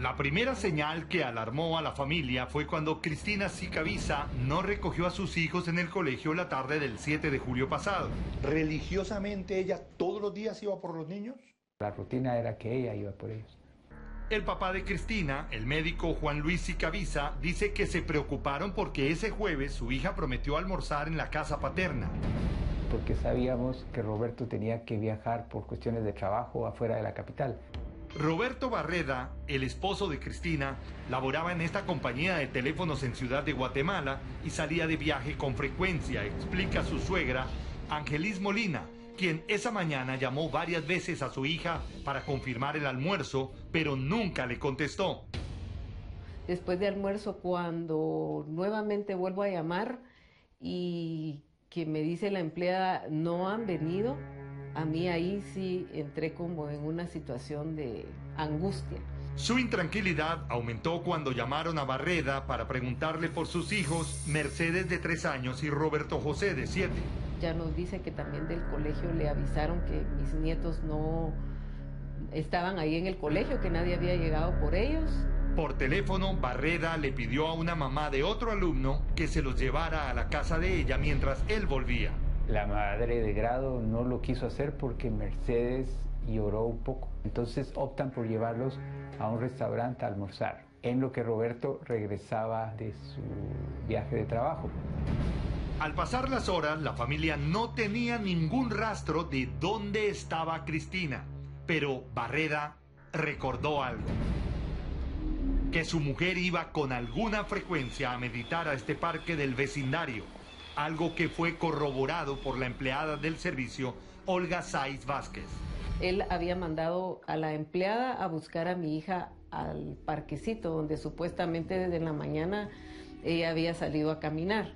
La primera señal que alarmó a la familia fue cuando Cristina Sicavisa no recogió a sus hijos en el colegio la tarde del 7 de julio pasado. ¿Religiosamente ella todos los días iba por los niños? La rutina era que ella iba por ellos. El papá de Cristina, el médico Juan Luis Sicavisa, dice que se preocuparon porque ese jueves su hija prometió almorzar en la casa paterna. Porque sabíamos que Roberto tenía que viajar por cuestiones de trabajo afuera de la capital. Roberto Barreda, el esposo de Cristina, laboraba en esta compañía de teléfonos en Ciudad de Guatemala y salía de viaje con frecuencia, explica su suegra, Angelis Molina, quien esa mañana llamó varias veces a su hija para confirmar el almuerzo, pero nunca le contestó. Después de almuerzo, cuando nuevamente vuelvo a llamar y que me dice la empleada, no han venido, a mí ahí sí entré como en una situación de angustia. Su intranquilidad aumentó cuando llamaron a Barreda para preguntarle por sus hijos, Mercedes de 3 años y Roberto José de 7. Ya nos dice que también del colegio le avisaron que mis nietos no estaban ahí en el colegio, que nadie había llegado por ellos. Por teléfono, Barreda le pidió a una mamá de otro alumno que se los llevara a la casa de ella mientras él volvía. La madre de grado no lo quiso hacer porque Mercedes lloró un poco. Entonces optan por llevarlos a un restaurante a almorzar, en lo que Roberto regresaba de su viaje de trabajo. Al pasar las horas, la familia no tenía ningún rastro de dónde estaba Cristina, pero Barreda recordó algo. Que su mujer iba con alguna frecuencia a meditar a este parque del vecindario, algo que fue corroborado por la empleada del servicio, Olga Saiz Vázquez. Él había mandado a la empleada a buscar a mi hija al parquecito, donde supuestamente desde la mañana ella había salido a caminar.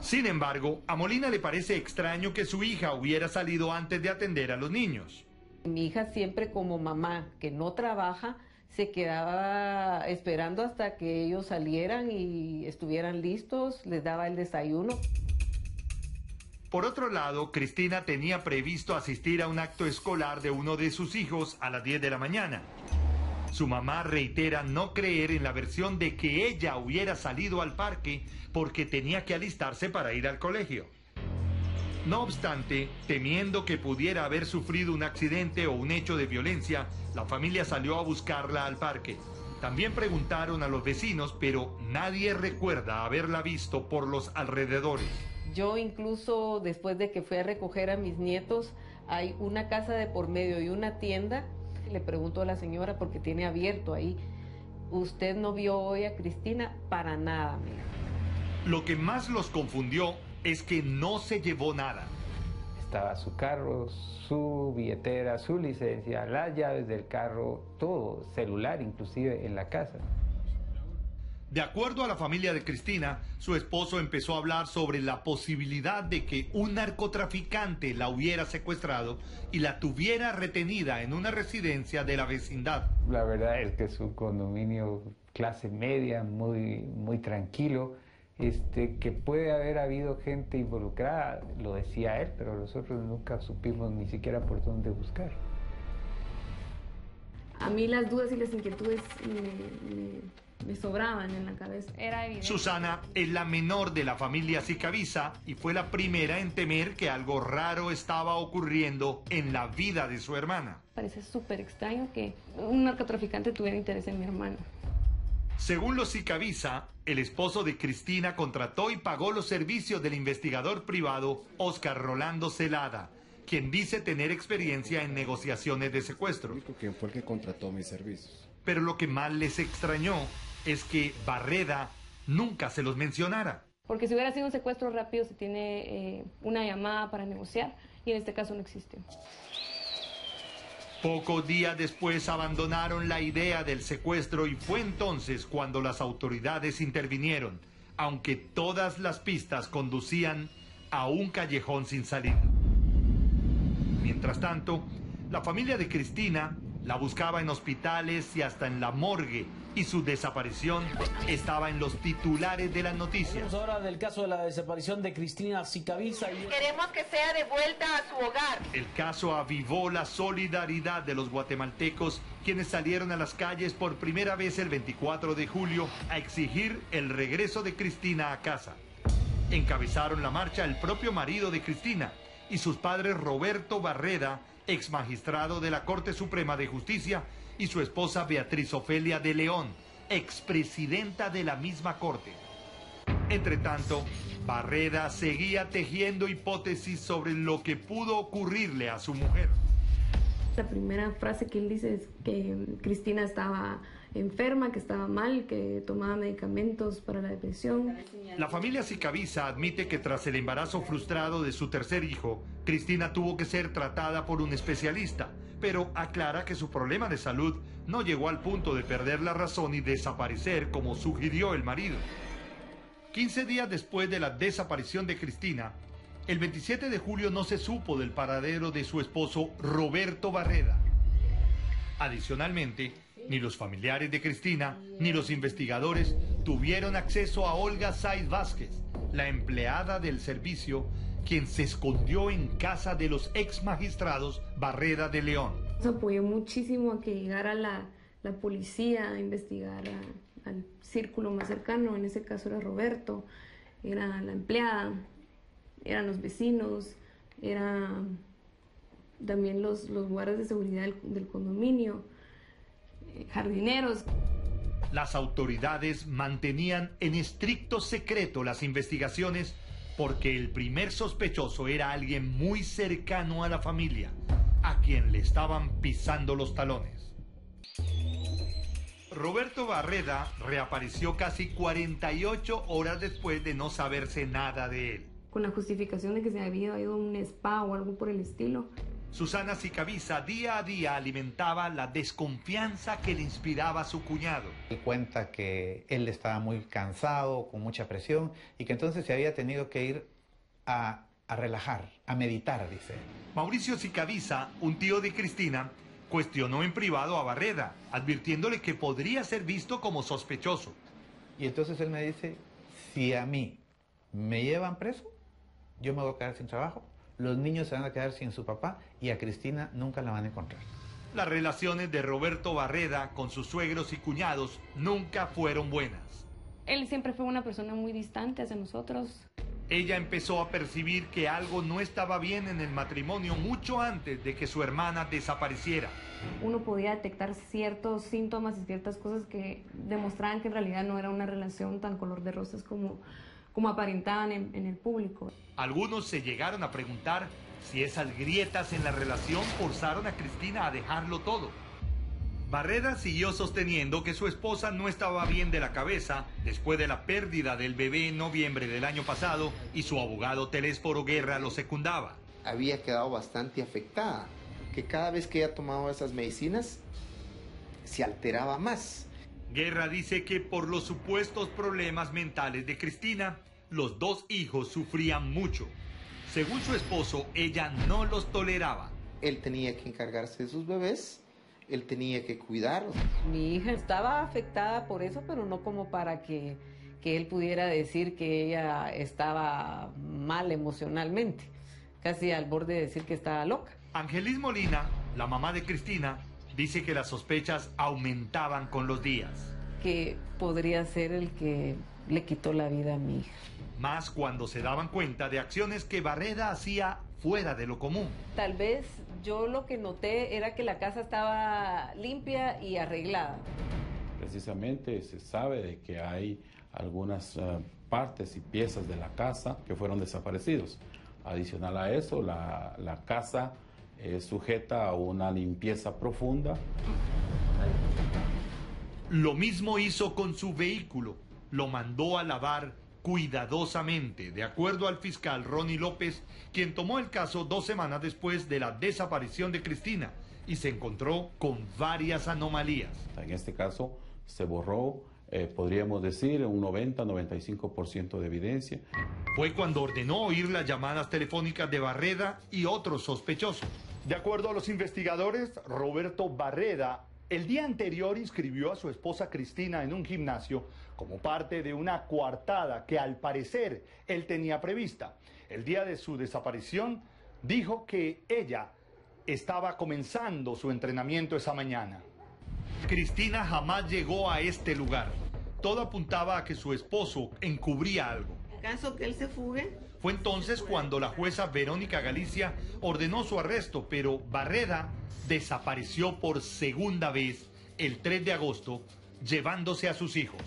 Sin embargo, a Molina le parece extraño que su hija hubiera salido antes de atender a los niños. Mi hija siempre, como mamá que no trabaja, se quedaba esperando hasta que ellos salieran y estuvieran listos, les daba el desayuno. Por otro lado, Cristina tenía previsto asistir a un acto escolar de uno de sus hijos a las 10 de la mañana. Su mamá reitera no creer en la versión de que ella hubiera salido al parque porque tenía que alistarse para ir al colegio. No obstante, temiendo que pudiera haber sufrido un accidente o un hecho de violencia, la familia salió a buscarla al parque. También preguntaron a los vecinos, pero nadie recuerda haberla visto por los alrededores. Yo incluso después de que fui a recoger a mis nietos, hay una casa de por medio y una tienda. Le pregunto a la señora porque tiene abierto ahí, ¿usted no vio hoy a Cristina? Para nada, amiga. Lo que más los confundió es que no se llevó nada. Estaba su carro, su billetera, su licencia, las llaves del carro, todo, celular inclusive en la casa. De acuerdo a la familia de Cristina, su esposo empezó a hablar sobre la posibilidad de que un narcotraficante la hubiera secuestrado y la tuviera retenida en una residencia de la vecindad. La verdad es que es un condominio clase media, muy tranquilo, que puede haber habido gente involucrada, lo decía él, pero nosotros nunca supimos ni siquiera por dónde buscar. A mí las dudas y las inquietudes me sobraban en la cabeza. Era evidente. Susana es la menor de la familia Sicavisa y fue la primera en temer que algo raro estaba ocurriendo en la vida de su hermana. Parece súper extraño que un narcotraficante tuviera interés en mi hermana. Según los Sicavisa, el esposo de Cristina contrató y pagó los servicios del investigador privado Oscar Rolando Celada, quien dice tener experiencia en negociaciones de secuestro. ¿Quién fue el que contrató mis servicios? Pero lo que más les extrañó es que Barreda nunca se los mencionara. Porque si hubiera sido un secuestro rápido se tiene una llamada para negociar y en este caso no existió. Pocos días después abandonaron la idea del secuestro y fue entonces cuando las autoridades intervinieron, aunque todas las pistas conducían a un callejón sin salida. Mientras tanto, la familia de Cristina la buscaba en hospitales y hasta en la morgue y su desaparición estaba en los titulares de las noticias. Hablamos ahora del caso de la desaparición de Cristina Sicavisa. Queremos que sea devuelta a su hogar. El caso avivó la solidaridad de los guatemaltecos, quienes salieron a las calles por primera vez el 24 de julio a exigir el regreso de Cristina a casa. Encabezaron la marcha el propio marido de Cristina y sus padres Roberto Barreda, ex magistrado de la Corte Suprema de Justicia, y su esposa Beatriz Ofelia de León, expresidenta de la misma corte. Entre tanto, Barreda seguía tejiendo hipótesis sobre lo que pudo ocurrirle a su mujer. La primera frase que él dice es que Cristina estaba enferma, que estaba mal, que tomaba medicamentos para la depresión. La familia Sicavisa admite que tras el embarazo frustrado de su tercer hijo, Cristina tuvo que ser tratada por un especialista, pero aclara que su problema de salud no llegó al punto de perder la razón y desaparecer como sugirió el marido. 15 días después de la desaparición de Cristina, el 27 de julio no se supo del paradero de su esposo Roberto Barreda. Adicionalmente, ni los familiares de Cristina ni los investigadores tuvieron acceso a Olga Saiz Vázquez, la empleada del servicio, quien se escondió en casa de los ex magistrados Barreda de León. Nos apoyó muchísimo a que llegara la policía a investigar al círculo más cercano. En ese caso era Roberto, era la empleada, eran los vecinos, eran también los guardias de seguridad del condominio, jardineros. Las autoridades mantenían en estricto secreto las investigaciones porque el primer sospechoso era alguien muy cercano a la familia, a quien le estaban pisando los talones. Roberto Barreda reapareció casi 48 horas después de no saberse nada de él. Con la justificación de que se había ido a un spa o algo por el estilo. Susana Sicavisa día a día alimentaba la desconfianza que le inspiraba a su cuñado. Él cuenta que él estaba muy cansado, con mucha presión, y que entonces se había tenido que ir a relajar, a meditar, dice. Mauricio Sicavisa, un tío de Cristina, cuestionó en privado a Barreda, advirtiéndole que podría ser visto como sospechoso. Y entonces él me dice, si a mí me llevan preso, yo me voy a quedar sin trabajo, los niños se van a quedar sin su papá y a Cristina nunca la van a encontrar. Las relaciones de Roberto Barreda con sus suegros y cuñados nunca fueron buenas. Él siempre fue una persona muy distante hacia nosotros. Ella empezó a percibir que algo no estaba bien en el matrimonio mucho antes de que su hermana desapareciera. Uno podía detectar ciertos síntomas y ciertas cosas que demostraban que en realidad no era una relación tan color de rosas como aparentaban en el público. Algunos se llegaron a preguntar si esas grietas en la relación forzaron a Cristina a dejarlo todo. Barreda siguió sosteniendo que su esposa no estaba bien de la cabeza después de la pérdida del bebé en noviembre del año pasado y su abogado Telésforo Guerra lo secundaba. Había quedado bastante afectada, que cada vez que ella tomaba esas medicinas se alteraba más. Guerra dice que por los supuestos problemas mentales de Cristina, los dos hijos sufrían mucho. Según su esposo, ella no los toleraba. Él tenía que encargarse de sus bebés, él tenía que cuidarlos. Mi hija estaba afectada por eso, pero no como para que él pudiera decir que ella estaba mal emocionalmente, casi al borde de decir que estaba loca. Angelis Molina, la mamá de Cristina, dice que las sospechas aumentaban con los días. Que podría ser el que le quitó la vida a mi hija. Más cuando se daban cuenta de acciones que Barreda hacía fuera de lo común. Tal vez yo lo que noté era que la casa estaba limpia y arreglada. Precisamente se sabe de que hay algunas partes y piezas de la casa que fueron desaparecidos. Adicional a eso, la casa es sujeta a una limpieza profunda. Lo mismo hizo con su vehículo. Lo mandó a lavar cuidadosamente, de acuerdo al fiscal Ronnie López, quien tomó el caso 2 semanas después de la desaparición de Cristina y se encontró con varias anomalías. En este caso se borró, podríamos decir, un 90-95% de evidencia. Fue cuando ordenó oír las llamadas telefónicas de Barreda y otros sospechosos. De acuerdo a los investigadores, Roberto Barreda El día anterior inscribió a su esposa Cristina en un gimnasio como parte de una coartada que al parecer él tenía prevista. El día de su desaparición dijo que ella estaba comenzando su entrenamiento esa mañana. Cristina jamás llegó a este lugar. Todo apuntaba a que su esposo encubría algo. En caso que él se fugue. Fue entonces cuando la jueza Verónica Galicia ordenó su arresto, pero Barreda desapareció por segunda vez el 3 de agosto, llevándose a sus hijos.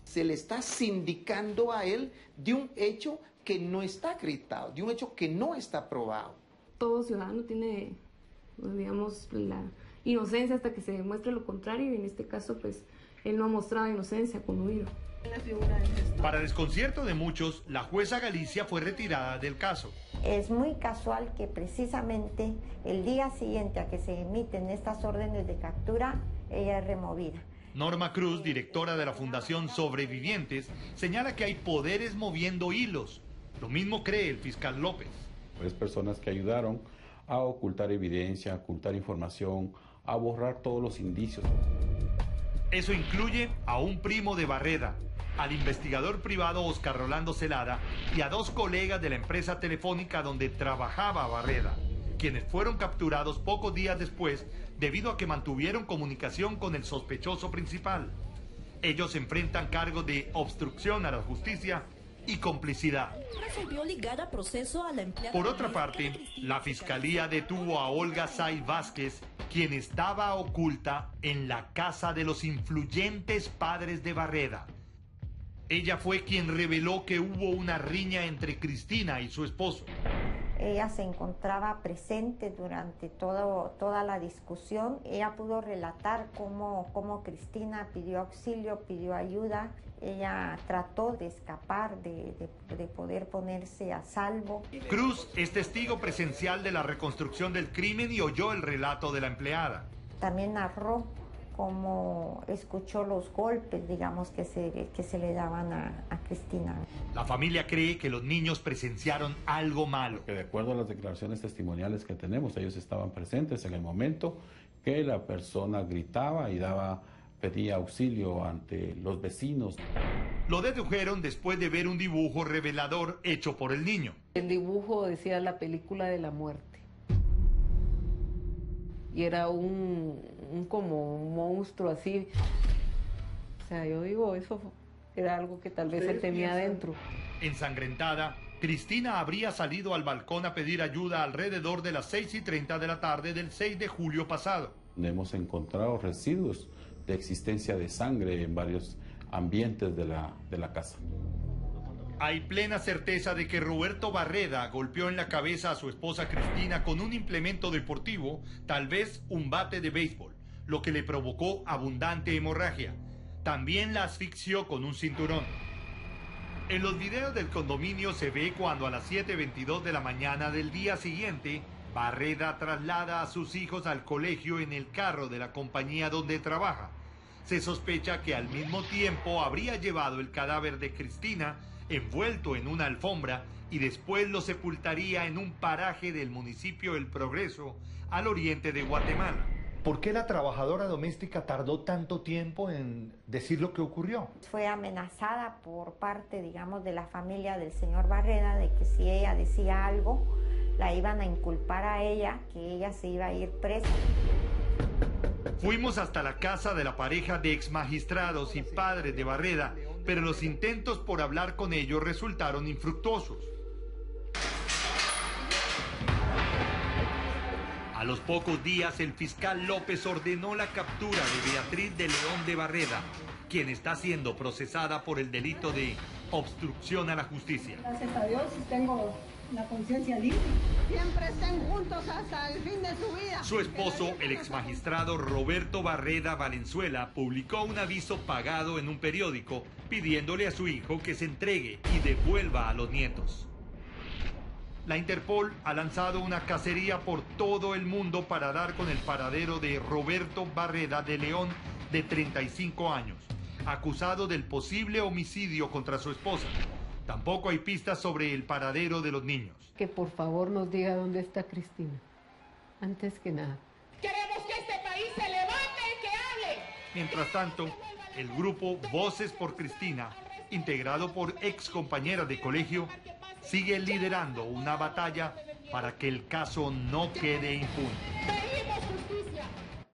Se le está sindicando a él de un hecho que no está acreditado, de un hecho que no está probado. Todo ciudadano tiene, digamos, la inocencia hasta que se demuestre lo contrario, y en este caso, pues, él no ha mostrado inocencia con huir. Para desconcierto de muchos, la jueza Galicia fue retirada del caso. Es muy casual que precisamente el día siguiente a que se emiten estas órdenes de captura, ella es removida. Norma Cruz, directora de la Fundación Sobrevivientes, señala que hay poderes moviendo hilos. Lo mismo cree el fiscal López. Es personas que ayudaron a ocultar evidencia, a ocultar información, a borrar todos los indicios. Eso incluye a un primo de Barreda, al investigador privado Oscar Rolando Celada y a 2 colegas de la empresa telefónica donde trabajaba Barreda, quienes fueron capturados pocos días después debido a que mantuvieron comunicación con el sospechoso principal. Ellos enfrentan cargos de obstrucción a la justicia y complicidad. Por otra parte, la fiscalía detuvo a Olga Say Vázquez, quien estaba oculta en la casa de los influyentes padres de Barreda. Ella fue quien reveló que hubo una riña entre Cristina y su esposo. Ella se encontraba presente durante toda la discusión. Ella pudo relatar cómo Cristina pidió auxilio, pidió ayuda. Ella trató de escapar, de poder ponerse a salvo. Cruz es testigo presencial de la reconstrucción del crimen y oyó el relato de la empleada. También narró cómo escuchó los golpes, digamos, que se le daban a Cristina. La familia cree que los niños presenciaron algo malo. De acuerdo a las declaraciones testimoniales que tenemos, ellos estaban presentes en el momento que la persona gritaba y pedía auxilio ante los vecinos. Lo dedujeron después de ver un dibujo revelador hecho por el niño. El dibujo decía la película de la muerte. Y era como un monstruo así. O sea, yo digo, eso era algo que tal vez él tenía adentro. Ensangrentada, Cristina habría salido al balcón a pedir ayuda alrededor de las 6:30 de la tarde del 6 de julio pasado. Hemos encontrado residuos de existencia de sangre en varios ambientes de la casa. Hay plena certeza de que Roberto Barreda golpeó en la cabeza a su esposa Cristina con un implemento deportivo, tal vez un bate de béisbol, lo que le provocó abundante hemorragia. También la asfixió con un cinturón. En los videos del condominio se ve cuando a las 7:22 de la mañana del día siguiente, Barreda traslada a sus hijos al colegio en el carro de la compañía donde trabaja. Se sospecha que al mismo tiempo habría llevado el cadáver de Cristina envuelto en una alfombra y después lo sepultaría en un paraje del municipio El Progreso, al oriente de Guatemala. ¿Por qué la trabajadora doméstica tardó tanto tiempo en decir lo que ocurrió? Fue amenazada por parte, digamos, de la familia del señor Barreda de que si ella decía algo, la iban a inculpar a ella, que ella se iba a ir presa. Fuimos hasta la casa de la pareja de exmagistrados y padres de Barreda, pero los intentos por hablar con ellos resultaron infructuosos. A los pocos días, el fiscal López ordenó la captura de Beatriz de León de Barreda, quien está siendo procesada por el delito de obstrucción a la justicia. Gracias a Dios tengo la conciencia libre. Siempre estén juntos hasta el fin de su vida. Su esposo, el exmagistrado Roberto Barreda Valenzuela, publicó un aviso pagado en un periódico pidiéndole a su hijo que se entregue y devuelva a los nietos. La Interpol ha lanzado una cacería por todo el mundo para dar con el paradero de Roberto Barreda de León, de 35 años, acusado del posible homicidio contra su esposa. Tampoco hay pistas sobre el paradero de los niños. Que por favor nos diga dónde está Cristina, antes que nada. Queremos que este país se levante y que Mientras tanto, el grupo Voces por Cristina, integrado por ex compañeras de colegio, sigue liderando una batalla para que el caso no quede impune.